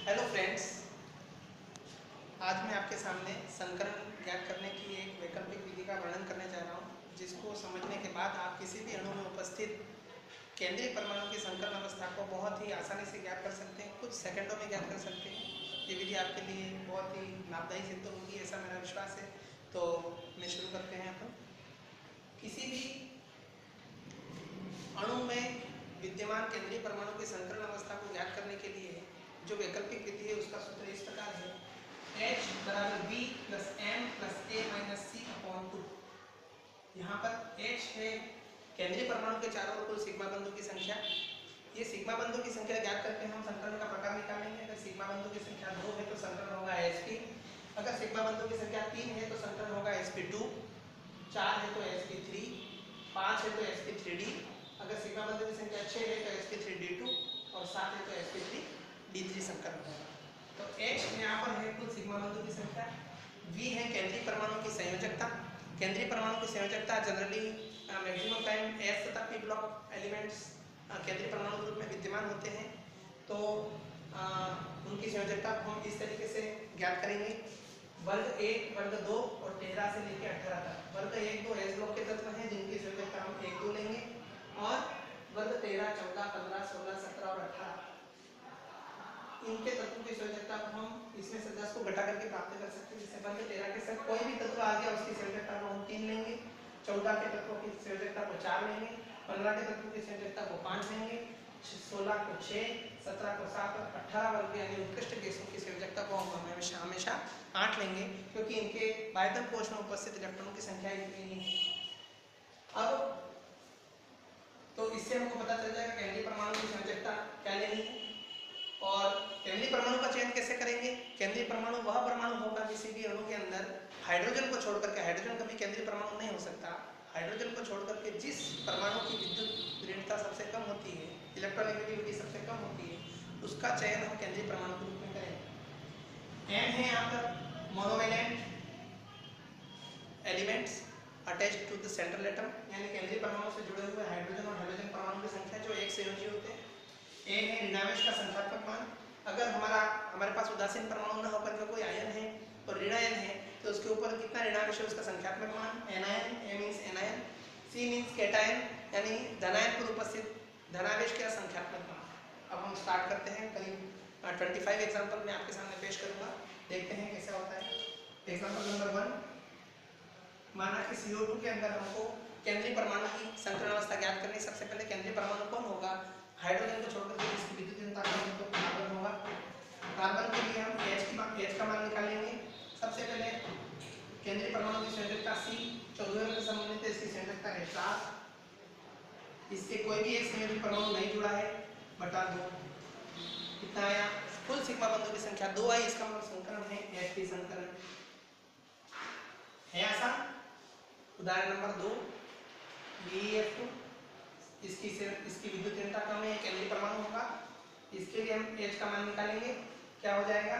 Hello friends, आज मैं आपके सामने संकरण ज्ञात करने की एक वैकल्पिक विधि का वर्णन करने जा रहा हूँ, जिसको समझने के बाद आप किसी भी अणु में उपस्थित केंद्रीय परमाणु की संकरण अवस्था को बहुत ही आसानी से ज्ञात कर सकते हैं, कुछ सेकंडों में ज्ञात कर सकते हैं। ये विधि आपके लिए बहुत ही लाभदायी सिद्ध होगी, ऐसा मेरा विश्वास है। तो मैं शुरू करते हैं। अपन किसी भी अणु में विद्यमान केंद्रीय परमाणु की संकरण अवस्था को ज्ञात करने के लिए जो वैकल्पिक विधि है उसका सूत्र इस प्रकार है: H बराबर B plus M plus A minus C upon 2। यहाँ पर H है केंद्रीय परमाणु के चारों ओर कुल सिग्मा बंधु की संख्या। ये सिग्मा बंधु की संख्या ज्ञात करके हम संकरण का प्रकार निकालेंगे। अगर सिग्मा बंधु की संख्या 2 है तो संकरण होगा Sp। अगर सिग्मा बंधु की संख्या 3 है तो संकरण होगा Sp2, 4 है तो Sp3, 5 है तो Sp3d। अगर सिग्मा बंधु की संख्या 6 है तो Sp3d2 और 7 है तो Sp3d3 संकरण होगा। तो H यहाँ पर है कुल सिग्मा बंधु की संख्या, V है केंद्रीय परमाणु की संयोजकता। केंद्रीय परमाणु की संयोजकता जनरली मैक्सिमम टाइम S तथा P ब्लॉक एलिमेंट्स केंद्रीय परमाणु ग्रुप में विद्यमान होते हैं। तो उनकी संयोजकता को हम इस तरीके से ज्ञात करेंगे: वर्ग 1, वर्ग 2 और 13 से लेकर 18 तक। वर्ग 1, 2 S ब्लॉक के तत्व हैं जिनकी संयोजकता हम 1, 2 लेंगे, और वर्ग 13, 14, 15, 16, 17 और 18 इनके तत्वों की संयोजकता को हम इसमें से 10 को घटा करके प्राप्त कर सकते हैं। जैसे वर्ग 13 के साथ कोई भी तत्व आ गया उसकी संयोजकता को हम 3 लेंगे, 14 के तत्वों की संयोजकता को 4 लेंगे, 15 के तत्वों की संयोजकता को 5 लेंगे, 16 को 6, 17 को 7 और 18 वर्ग यानी उत्कृष्ट गैसों की संयोजकता को हम हमेशा 8 लेंगे, क्योंकि इनके बाह्यतम कोश में उपस्थित इलेक्ट्रॉनों की संख्या इतनी ही है। अब तो इससे हमको पता चल जाएगा केंद्रीय परमाणु की संयोजकता क्या लेनी है। और केंद्रीय परमाणु का चयन कैसे करेंगे? केंद्रीय परमाणु वह परमाणु होगा किसी भी अणु के अंदर हाइड्रोजन को छोड़कर के, हाइड्रोजन कभी केंद्रीय परमाणु नहीं हो सकता, हाइड्रोजन को छोड़कर के जिस परमाणु की विद्युत ऋणता सबसे कम होती है, इलेक्ट्रॉनेगेटिविटी सबसे कम होती है, उसका चयन हम केंद्रीय परमाणु के रूप में करेंगे। M है यहाँ पर monovalent elements attached to the central atom, यानी केंद्रीय परमाणु से जुड़े हुए हाइड्रोजन और हाइड्रोजन परमाणु की संख्या जो एक संयोजी होते हैं। A है ऋणावेश का संख्यात्मक मान। अगर हमारे पास उदासीन परमाणु न होकर के कोई आयन है और ऋणायन है तो उसके ऊपर कितना ऋणावेश है उसका संख्यात्मक मान anion. A means anion, C means cation यानी धनायन पर उपस्थित धनावेश का संख्यात्मक मान। अब हम स्टार्ट करते हैं। करीब 25 एग्जाम्पल मैं आपके सामने पेश करूंगा, देखते हैं कैसा होता है। एग्जाम्पल नंबर 1, माना कि CO2 के अंदर हमको केंद्रीय परमाणु की संकरण अवस्था ज्ञात करनी। सबसे पहले केंद्रीय परमाणु कौन होगा? हाइड्रोजन को छोड़कर के जिसकी विद्युत ऋणता कम तो कार्बन होगा। कार्बन के लिए हम H का मान निकालेंगे। सबसे पहले केंद्रीय परमाणु की संयोजकता C 14 से संबंधित है, इसकी संयोजकता है 4। इससे कोई भी एक संयोजी परमाणु नहीं जुड़ा है, बटा 2 कितना आया? कुल सिग्मा बंधु की संख्या 2 आई, इसका मतलब संकरण है Sp संकरण है। आसान। उदाहरण नंबर 2, BeF2, इसकी विद्युत ऋणता कम है, केंद्रीय परमाणु होगा। इसके लिए हम H का मान निकालेंगे, क्या हो जाएगा?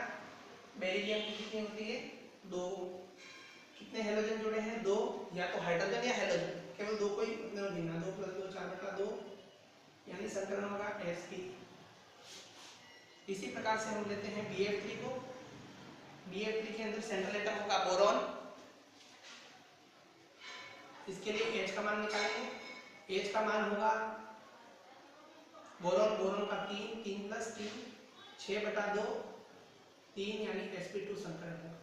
बेरिलियम की कितनी होती है? 2। कितने हेलोजन जुड़े हैं? 2, या तो हाइड्रोजन या हेलोजन, केवल 2 को ही गिनना। 2 + 2 4/2 यानी संकरण होगा Sp। इसी प्रकार से हम लेते हैं BF3 को। BF3 के अंदर सेंट्रल एटम होगा बोरॉन। इसके लिए H का मान निकालेंगे। H का मान होगा बोरॉन का 3 + 3 6/2 3 यानी Sp2 संकरण होगा।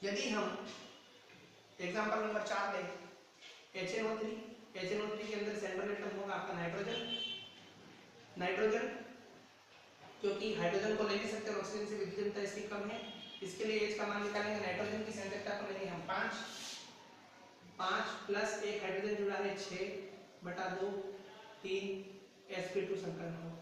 यदि हम एग्जांपल नंबर 4 लें, HNO3 के अंदर सेंट्रल एटम होगा आपका नाइट्रोजन, क्योंकि हाइड्रोजन को ले नहीं सकते, ऑक्सीजन से विद्युत ऋणता इसकी कम है। इसके लिए H का मान निकालेंगे। नाइट्रोजन की संयोजकता को लेंगे हम 5 + 1 हाइड्रोजन जुड़ा है 6/2 3 Sp2 संकरण होगा।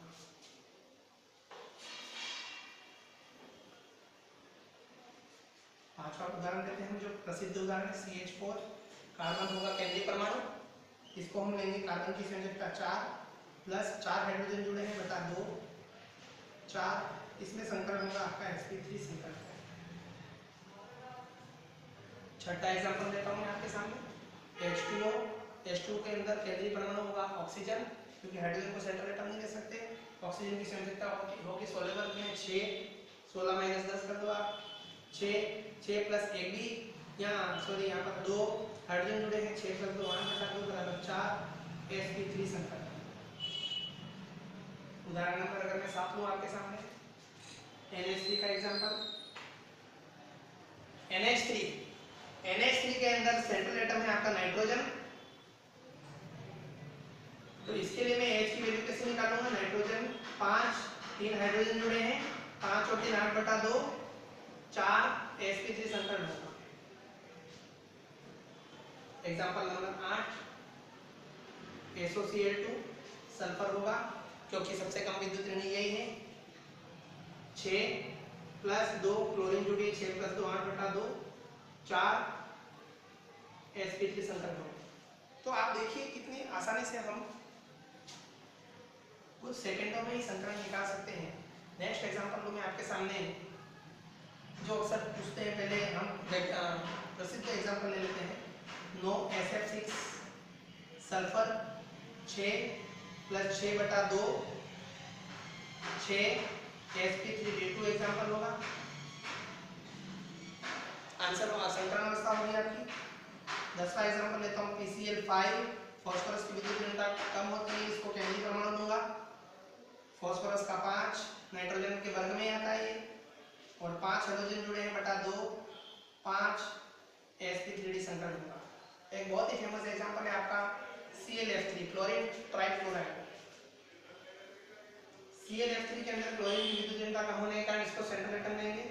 पांचवा उदाहरण देते हैं, जो प्रसिद्ध उदाहरण है CH4। कार्बन होगा केंद्रीय परमाणु, इसको हम लेंगे। कार्बन की संयोजकता 4 + 4 हाइड्रोजन जुड़े हैं बटा 2 4, इसमें संकरण होगा आपका Sp3 संकरण। छठा एग्जांपल देता हूं मैं आपके सामने, H2O के अंदर केंद्रीय परमाणु होगा ऑक्सीजन, क्योंकि हाइड्रोजन को सेंट्रल एटम नहीं ले सकते। ऑक्सीजन की संयोजकता होगी 16 वर्ग में 6, 16 माइनस 10 कर दो आप, 6 प्लस 1 भी यहाँ सॉरी यहाँ पर 2 हाइड्रोजन जुड़े हैं, 6 प्लस 2 8 बटा 2 बराबर 4 sp3 संकरण। उदाहरण नंबर अगर मैं 7 लूँ आपके सामने NH3 का एग्जांपल, NH3 के अंदर सेंट्रल एटम है आपका नाइट्रोजन, तो इसके लिए मैं H की वैल्यू कैसे निकालूंगा, नाइट्रोजन 5, 3 हाइड्रोजन जुड़े हैं, 5 और 3 8 बटा 2 4 sp3 संकरण होगा। एग्जांपल नंबर 8 SOCl2 सल्फर होगा क्योंकि सबसे कम विद्युत ऋणाई यही है। 6 प्लस 2 क्लोरीन जुड़ी, 6 प्लस 2 8 बटा 2 4 sp3 संकरण होगा। तो आप देखिए कितनी आसानी से हम कुछ सेकंडों में ही संकरण निकाल सकते हैं। नेक्स्ट एग्जांपल मैं आपके सामने जो अक्सर पूछते हैं, पहले हम प्रसिद्ध एग्जांपल ले लेते हैं। NOSF6 सल्फर 6 प्लस 6 बटा 2 6 sp3d2 एग्जांपल होगा। आंसर संकरण अवस्था होगी आपकी। 10वां एग्जांपल लेता हूँ PCl5 फास्फोरस की विद्युत ऋणता कम होती है, इसको केंद्रीय परमाणु दूंगा। फास्फोरस का 5 नाइट्रोजन के वर्ग में आता है ये, और 5 हाइड्रोजन जुड़े हैं बटा 2 5 sp3d संकरण होगा। एक बहुत ही फेमस एग्जांपल है आपका ClF3 क्लोरीन ट्राइक्लोराइड। ClF3 के अंदर क्लोरीन की विद्युत ऋणता कम होने के कारण इसको सेंट्रल एटम लेंगे,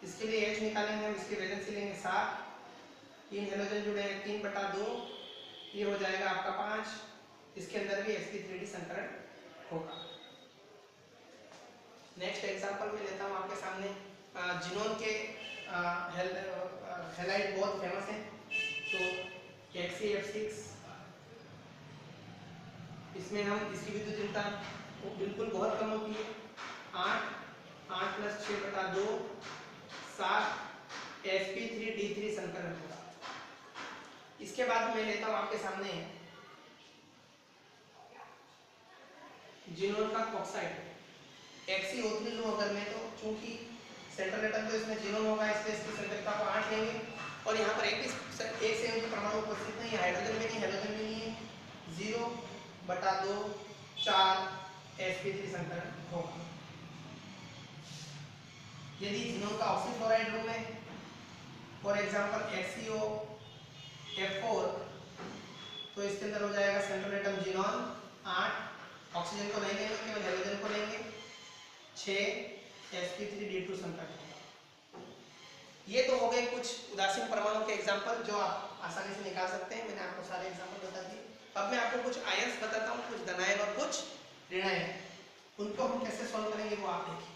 इसके लिए H निकालेंगे हम, इसकी वैलेंसी लेंगे 7, 3 हाइड्रोजन जुड़े हैं 3 बटा 2, ये हो जाएगा आपका 5, इसके अंदर भी sp3d संकरण होगा। नेक्स्ट एग्जांपल में लेता हूँ आपके सामने जिनोन के हैलाइड बहुत फेमस है, तो KCF6 इसमें हम इसकी विद्युत ऋणता बिल्कुल बहुत कम होती है, 8 प्लस 6 बटा 2 7 sp3d3 संकरण होगा। इसके बाद मैं लेता हूँ आपके सामने जिनोन का ऑक्साइड XeO3 लूं अगर मैं, तो चूंकि सेंट्रल एटम तो इसमें जिनोन होगा इसलिए इसकी संयोजकता को 8 लेंगे, और यहाँ पर एक संयोजी परमाणु उपस्थित नहीं है, हाइड्रोजन भी नहीं, हेलोजन भी नहीं है, 0 बटा 2 4 sp3 संकरण होगा। यदि जिनोन का ऑक्सीफ्लोराइड लूं मैं, फॉर एग्जांपल XeO तो इसके अंदर हो जाएगा सेंट्रल एटम जिनोन 8, ऑक्सीजन को नहीं लेंगे केवल हेलोजन को लेंगे, 6 sp3d2 संकरण होगा। ये तो हो गए कुछ उदासीन परमाणु के एग्जांपल जो आप आसानी से निकाल सकते हैं, मैंने आपको सारे एग्जांपल बता दिए। अब मैं आपको कुछ आयंस बताता हूँ, कुछ धनायन और कुछ ऋणायन, उनको हम कैसे सॉल्व करेंगे वो आप देखिए।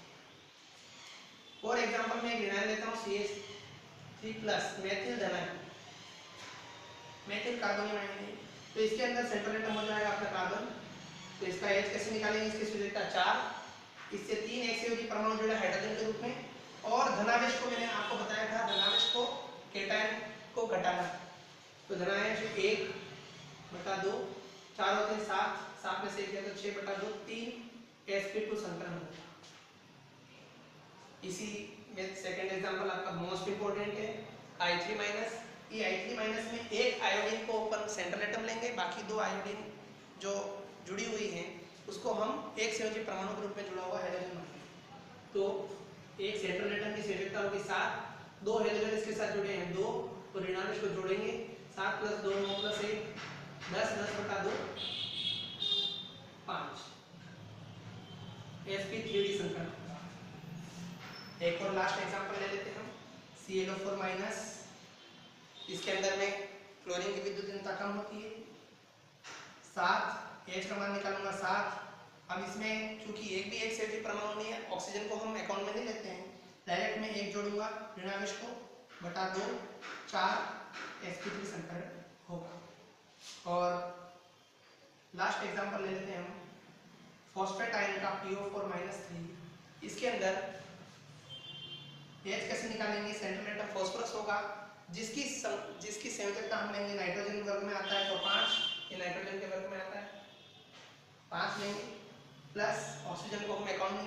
फॉर एग्जांपल मैं एक ऋणायन लेता हूँ CH3 प्लस मेथिल धनायन, मेथिल कार्बोनियम आयन, तो इसके अंदर सेंट्रल एटम हो जाएगा अपना कार्बन, तो इसका H कैसे निकालेंगे, इसकी संयोजकता 4, इससे 3 XeO परमाणु जुड़े हाइड्रोजन के रूप में, और धनावेश को मैंने आपको बताया था, धनावेश को केटायन को घटाना, तो धनावेश 1 बटा 2 4 होते हैं 7, 7 में से 1 है तो 6 बटा 2 3 sp2 संकरण होगा। इसी में सेकंड एग्जांपल आपका मोस्ट इंपोर्टेंट है I3-, ये I3- में एक आयोडीन को अपन सेंट्रल एटम लेंगे, बाकी 2 आयोडीन जो जुड़ी हुई हैं उसको हम एक संयोजी परमाणु के रूप में जुड़ा हुआ हाइड्रोजन मानेंगे, तो एक सेंट्रल एटम की संयोजकता होगी 7, 2 हाइड्रोजन इसके साथ जुड़े हैं 2, तो ऋणावेश को जोड़ेंगे 7 + 2 9 + 1 10, 10 बटा 2 5 sp3d संकरण। एक और लास्ट एग्जांपल ले लेते हैं हम, ClO4-, इसके अंदर में क्लोरीन की विद्युत ऋणता कम होती है 7, H का मान निकालूंगा 7। अब इसमें चूंकि एक भी एक संयोजी परमाणु नहीं है, ऑक्सीजन को हम अकाउंट में नहीं लेते हैं, डायरेक्ट में 1 जोड़ूंगा ऋणावेश को बटा 2 4 sp3 संकरण होगा। और लास्ट एग्जांपल ले लेते हैं हम, फॉस्फेट आयन का PO4-3, इसके अंदर H कैसे निकालेंगे, सेंट्रल एटम फास्फोरस होगा, जिसकी संयोजकता हम लेंगे नाइट्रोजन के वर्ग में आता है तो 5, ये नाइट्रोजन के वर्ग में आता है, 5 लेंगे प्लस ऑक्सीजन को हम अकाउंट में